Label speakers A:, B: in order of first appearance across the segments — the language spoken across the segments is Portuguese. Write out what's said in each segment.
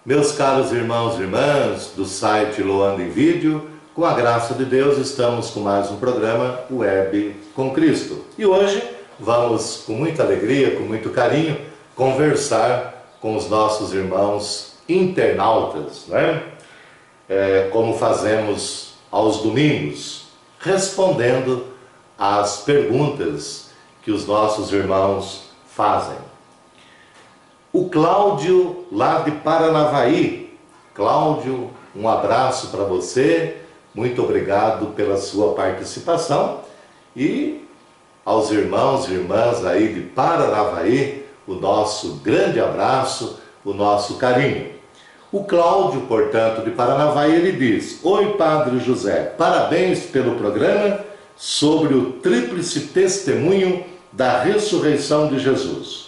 A: Meus caros irmãos e irmãs do site Loando em Vídeo, com a graça de Deus estamos com mais um programa Web com Cristo. E hoje vamos com muita alegria, com muito carinho, conversar com os nossos irmãos internautas, né? Como fazemos aos domingos, respondendo às perguntas que os nossos irmãos fazem. O Cláudio, lá de Paranavaí. Cláudio, um abraço para você, muito obrigado pela sua participação. E aos irmãos e irmãs aí de Paranavaí, o nosso grande abraço, o nosso carinho. O Cláudio, portanto, de Paranavaí, ele diz: Oi, Padre José, parabéns pelo programa sobre o tríplice testemunho da ressurreição de Jesus.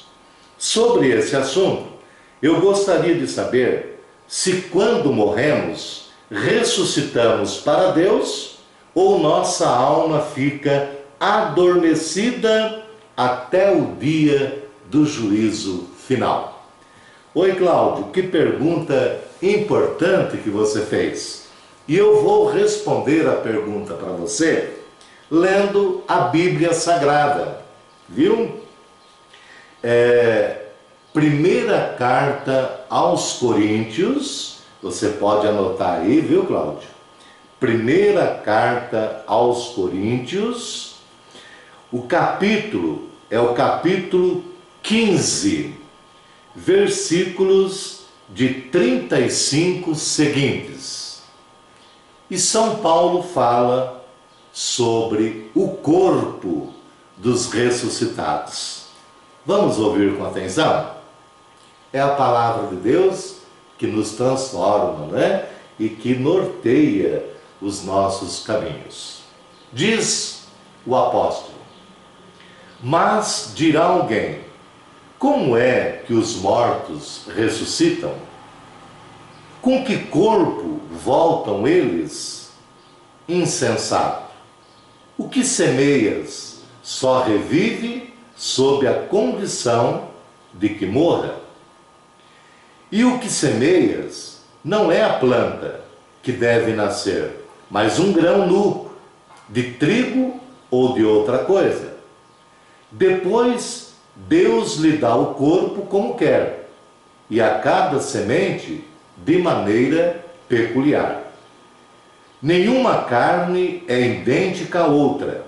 A: Sobre esse assunto, eu gostaria de saber se quando morremos, ressuscitamos para Deus ou nossa alma fica adormecida até o dia do juízo final. Oi, Cláudio, que pergunta importante que você fez. E eu vou responder a pergunta para você lendo a Bíblia Sagrada, viu? Primeira carta aos Coríntios, você pode anotar aí, viu, Cláudio? Primeira carta aos Coríntios, o capítulo é o capítulo 15, versículos de 35 seguintes. E São Paulo fala sobre o corpo dos ressuscitados. Vamos ouvir com atenção? É a palavra de Deus que nos transforma, né? E que norteia os nossos caminhos. Diz o apóstolo: Mas dirá alguém, como é que os mortos ressuscitam? Com que corpo voltam eles? Insensato! O que semeias só revive sob a condição de que morra. E o que semeias não é a planta que deve nascer, mas um grão nu, de trigo ou de outra coisa. Depois Deus lhe dá o corpo como quer, e a cada semente de maneira peculiar. Nenhuma carne é idêntica à outra.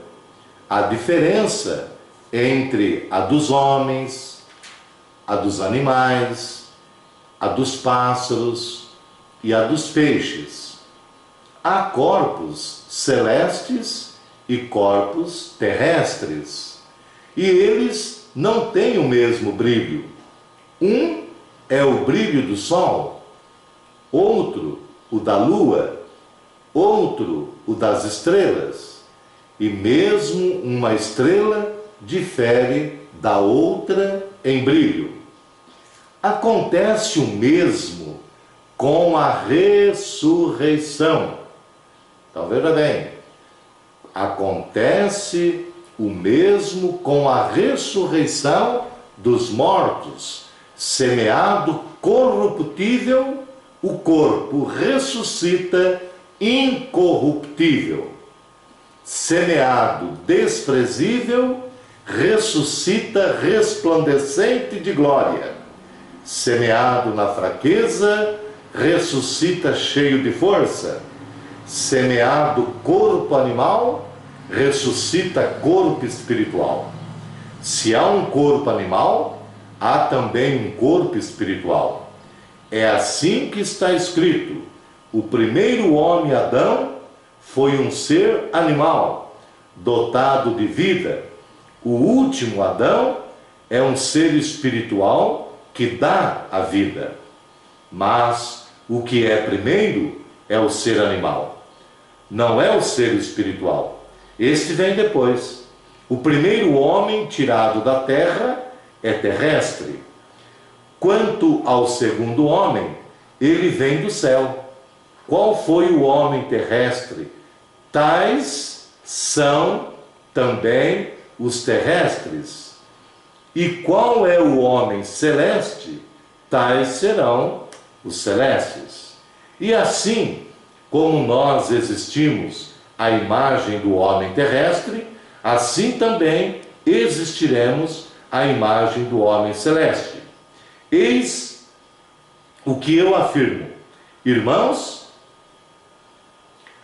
A: A diferença entre a dos homens, a dos animais, a dos pássaros e a dos peixes. Há corpos celestes e corpos terrestres, e eles não têm o mesmo brilho. Um é o brilho do sol, outro o da lua, outro o das estrelas, e mesmo uma estrela difere da outra em brilho. Acontece o mesmo com a ressurreição. Então veja bem, acontece o mesmo com a ressurreição dos mortos. Semeado corruptível, o corpo ressuscita incorruptível. Semeado desprezível, ressuscita resplandecente de glória. Semeado na fraqueza, ressuscita cheio de força. Semeado corpo animal, ressuscita corpo espiritual. Se há um corpo animal, há também um corpo espiritual. É assim que está escrito: o primeiro homem, Adão, foi um ser animal, dotado de vida. O último Adão é um ser espiritual que dá a vida. Mas o que é primeiro é o ser animal, não é o ser espiritual. Este vem depois. O primeiro homem tirado da terra é terrestre. Quanto ao segundo homem, ele vem do céu. Qual foi o homem terrestre? Tais são também os terrestres. E qual é o homem celeste? Tais serão os celestes. E assim como nós existimos à imagem do homem terrestre, assim também existiremos à imagem do homem celeste. Eis o que eu afirmo: irmãos,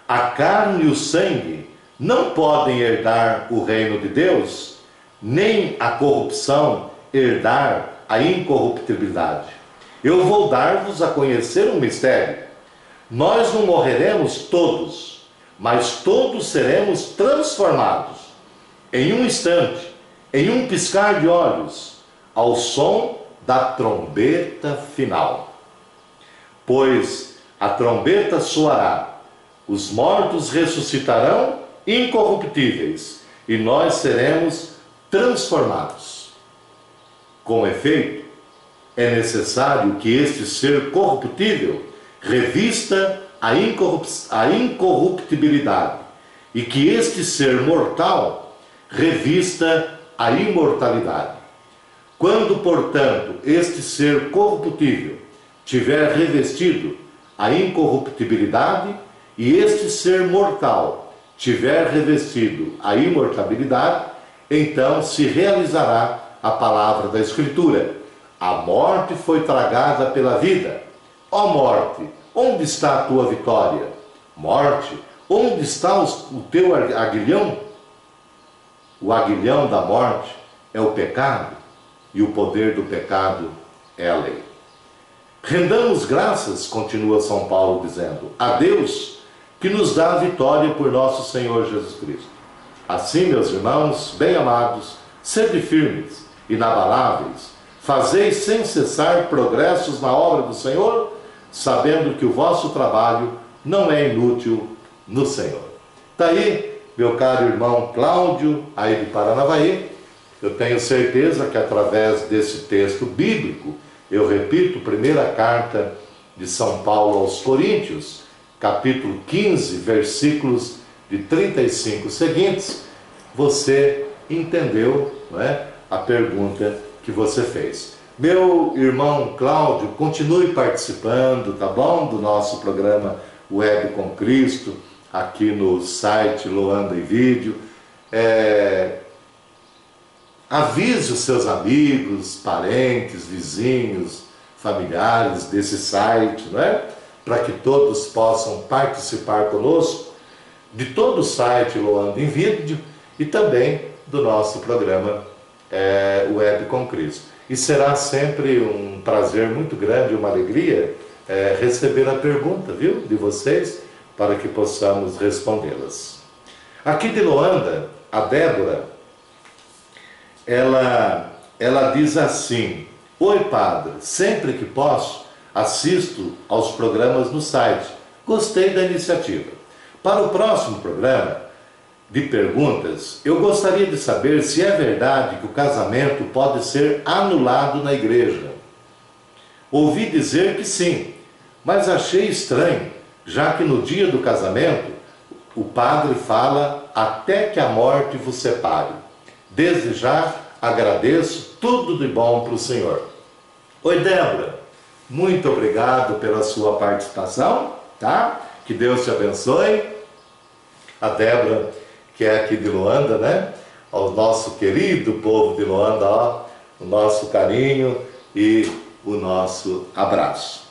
A: a carne e o sangue não podem herdar o reino de Deus, nem a corrupção herdar a incorruptibilidade. Eu vou dar-vos a conhecer um mistério. Nós não morreremos todos, mas todos seremos transformados em um instante, em um piscar de olhos, ao som da trombeta final. Pois a trombeta soará, os mortos ressuscitarão incorruptíveis, e nós seremos transformados. Com efeito, é necessário que este ser corruptível revista a incorruptibilidade, e que este ser mortal revista a imortalidade. Quando, portanto, este ser corruptível tiver revestido a incorruptibilidade e este ser mortal tiver revestido a imortalidade, então se realizará a palavra da Escritura: a morte foi tragada pela vida. Ó morte, onde está a tua vitória? Morte, onde está o teu aguilhão? O aguilhão da morte é o pecado, e o poder do pecado é a lei. Rendamos graças, continua São Paulo dizendo, a Deus que nos dá a vitória por nosso Senhor Jesus Cristo. Assim, meus irmãos, bem amados, sede firmes, inabaláveis, fazeis sem cessar progressos na obra do Senhor, sabendo que o vosso trabalho não é inútil no Senhor. Está aí, meu caro irmão Cláudio, aí de Paranavaí. Eu tenho certeza que através desse texto bíblico, eu repito, primeira carta de São Paulo aos Coríntios, capítulo 15, versículos de 35 seguintes, você entendeu, não é, a pergunta que você fez. Meu irmão Cláudio, continue participando, tá bom? Do nosso programa Web com Cristo, aqui no site Loanda em Vídeo. Avise os seus amigos, parentes, vizinhos, familiares desse site, não é? Para que todos possam participar conosco de todo o site Loanda em Vídeo e também do nosso programa Web com Cristo. E será sempre um prazer muito grande, uma alegria receber a pergunta, viu, de vocês, para que possamos respondê-las. Aqui de Loanda, a Débora, ela diz assim: oi padre, sempre que posso assisto aos programas no site, gostei da iniciativa. Para o próximo programa de perguntas, eu gostaria de saber se é verdade que o casamento pode ser anulado na igreja. Ouvi dizer que sim, mas achei estranho, já que no dia do casamento o padre fala até que a morte vos separe. Desde já agradeço, tudo de bom para o Senhor. Oi Débora, muito obrigado pela sua participação, tá? Que Deus te abençoe. A Débora, que é aqui de Loanda, né? Ao nosso querido povo de Loanda, ó, o nosso carinho e o nosso abraço.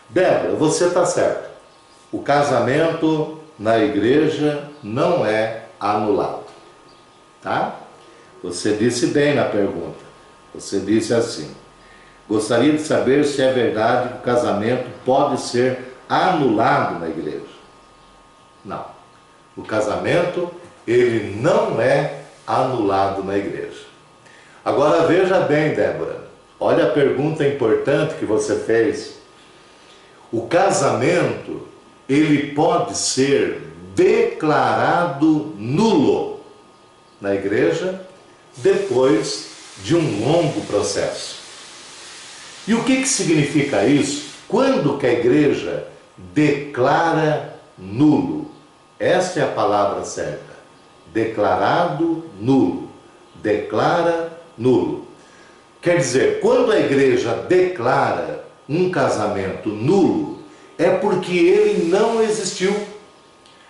A: Débora, você está certa. O casamento na igreja não é anulado, tá? Você disse bem na pergunta. Você disse assim: gostaria de saber se é verdade que o casamento pode ser anulado na igreja. Não. O casamento, ele não é anulado na igreja. Agora veja bem, Débora, olha a pergunta importante que você fez. O casamento, ele pode ser declarado nulo na igreja depois de um longo processo. E o que significa isso? Quando que a igreja declara nulo? Esta é a palavra certa. Declarado nulo. Declara nulo. Quer dizer, quando a igreja declara um casamento nulo, é porque ele não existiu.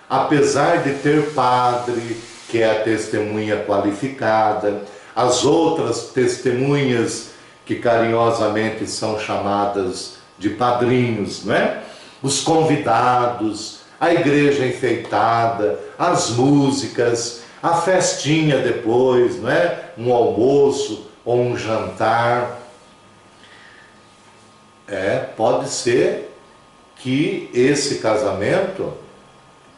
A: Apesar de ter padre, que é a testemunha qualificada, as outras testemunhas que carinhosamente são chamadas de padrinhos, não é? Os convidados, a igreja enfeitada, as músicas, a festinha depois, não é? Um almoço ou um jantar. Pode ser que esse casamento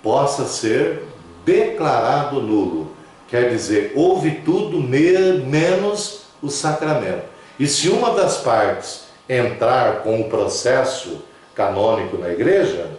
A: possa ser declarado nulo. Quer dizer, houve tudo menos o sacramento. E se uma das partes entrar com o processo canônico na igreja,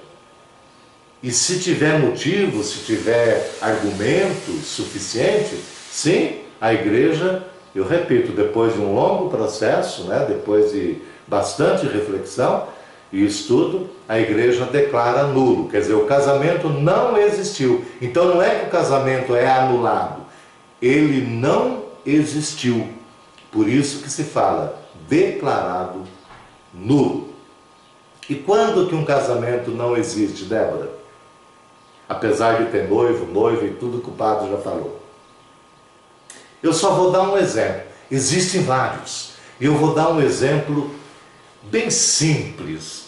A: e se tiver motivo, se tiver argumento suficiente, sim, a igreja, eu repito, depois de um longo processo, né, depois de bastante reflexão e estudo, a igreja declara nulo. Quer dizer, o casamento não existiu. Então não é que o casamento é anulado, ele não existiu. Por isso que se fala declarado nulo. E quando que um casamento não existe, Débora? Apesar de ter noivo, noiva e tudo que o padre já falou. Eu só vou dar um exemplo. Existem vários. E eu vou dar um exemplo bem simples,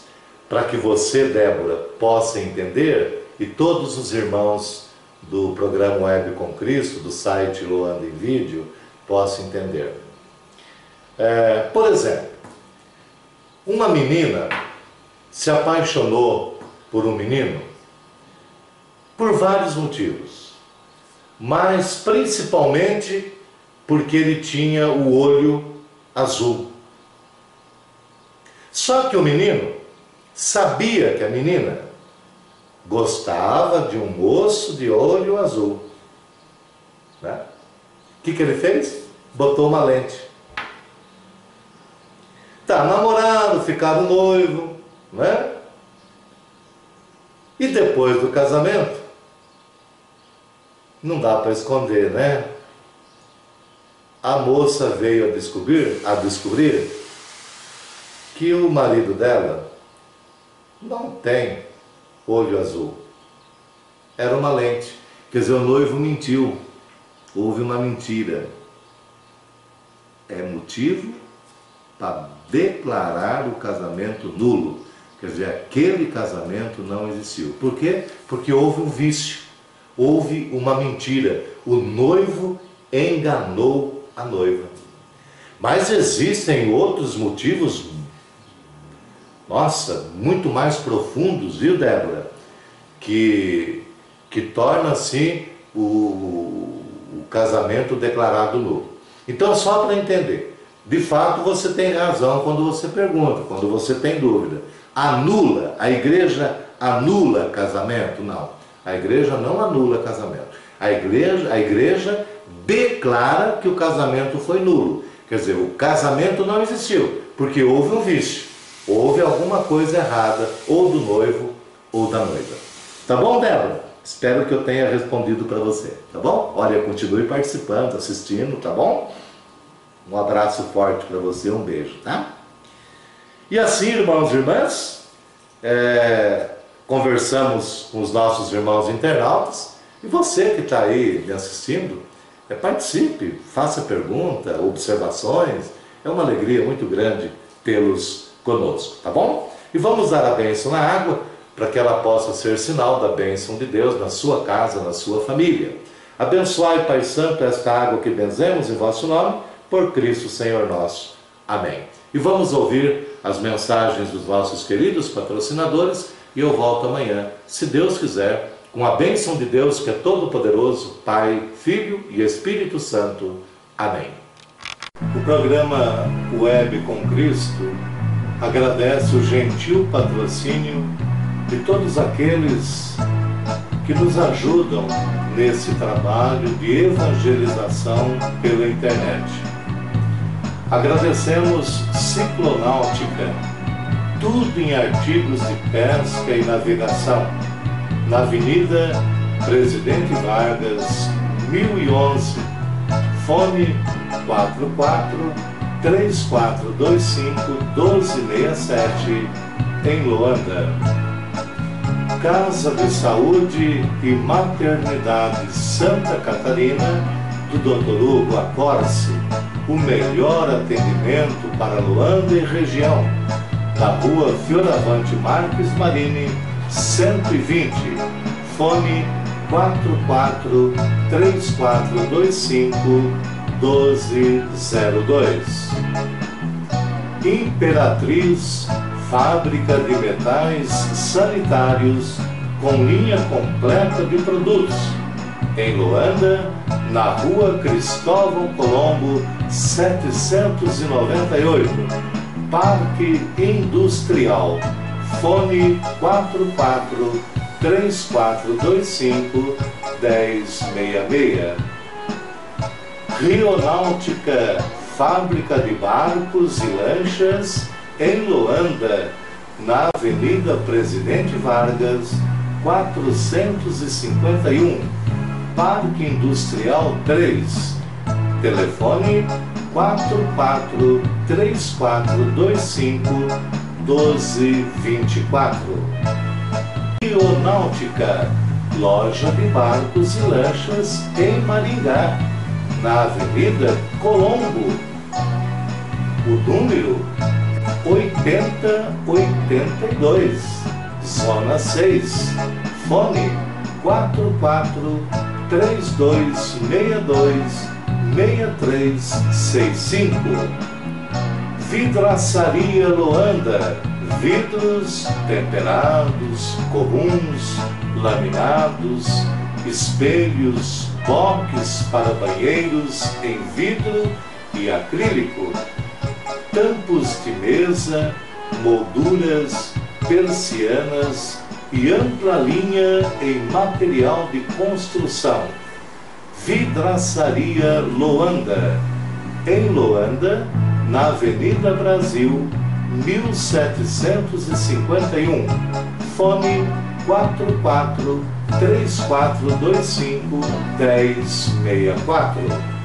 A: para que você, Débora, possa entender e todos os irmãos do programa Web com Cristo, do site Loanda em Vídeo, possam entender. Por exemplo, uma menina se apaixonou por um menino por vários motivos, mas principalmente porque ele tinha o olho azul. Só que o menino sabia que a menina gostava de um moço de olho azul, né? O que ele fez? Botou uma lente. Tá, namoraram, ficaram noivo, né? E depois do casamento, não dá para esconder, né? A moça veio a descobrir que o marido dela não tem olho azul. Era uma lente. Quer dizer, o noivo mentiu. Houve uma mentira. É motivo para declarar o casamento nulo. Quer dizer, aquele casamento não existiu. Por quê? Porque houve um vício. Houve uma mentira. O noivo enganou a noiva. Mas existem outros motivos, nossa, muito mais profundos, viu, Débora? Que torna assim o casamento declarado nulo. Então, só para entender, de fato você tem razão quando você pergunta, quando você tem dúvida. Anula, a igreja anula casamento? Não, a igreja não anula casamento. A igreja declara que o casamento foi nulo. Quer dizer, o casamento não existiu, porque houve um vício. Houve alguma coisa errada, ou do noivo, ou da noiva. Tá bom, Débora? Espero que eu tenha respondido para você, tá bom? Olha, continue participando, assistindo, tá bom? Um abraço forte para você, um beijo, tá? E assim, irmãos e irmãs, conversamos com os nossos irmãos internautas, e você que está aí me assistindo, participe, faça pergunta, observações, é uma alegria muito grande tê-los conosco, tá bom? E vamos dar a bênção na água, para que ela possa ser sinal da bênção de Deus na sua casa, na sua família. Abençoai, Pai Santo, esta água que benzemos em vosso nome, por Cristo Senhor nosso. Amém. E vamos ouvir as mensagens dos nossos queridos patrocinadores, e eu volto amanhã, se Deus quiser, com a bênção de Deus que é todo-poderoso, Pai, Filho e Espírito Santo. Amém. O programa Web com Cristo agradece o gentil patrocínio de todos aqueles que nos ajudam nesse trabalho de evangelização pela internet. Agradecemos Ciclonáutica, tudo em artigos de pesca e navegação, na Avenida Presidente Vargas, 1011, fone 3425-1267, em Loanda. Casa de Saúde e Maternidade Santa Catarina, do Dr. Hugo Acorce, o melhor atendimento para Loanda e região, na rua Fioravante Marques Marini, 120, fone 44-3425-1202. Imperatriz, fábrica de metais sanitários com linha completa de produtos, em Loanda, na rua Cristóvão Colombo, 798, Parque Industrial, fone 44-3425-1066. Rionáutica, fábrica de barcos e lanchas, em Loanda, na Avenida Presidente Vargas, 451, Parque Industrial 3, telefone 44-3425-1224. Rionáutica, loja de barcos e lanchas, em Maringá, na Avenida Colombo, o número 8082, Zona 6, fone 44-3262-6365. Vidraçaria Loanda, vidros temperados, comuns, laminados, espelhos, box para banheiros em vidro e acrílico, tampos de mesa, molduras, persianas e ampla linha em material de construção. Vidraçaria Loanda, em Loanda, na Avenida Brasil, 1751, fone 44-3425-1064.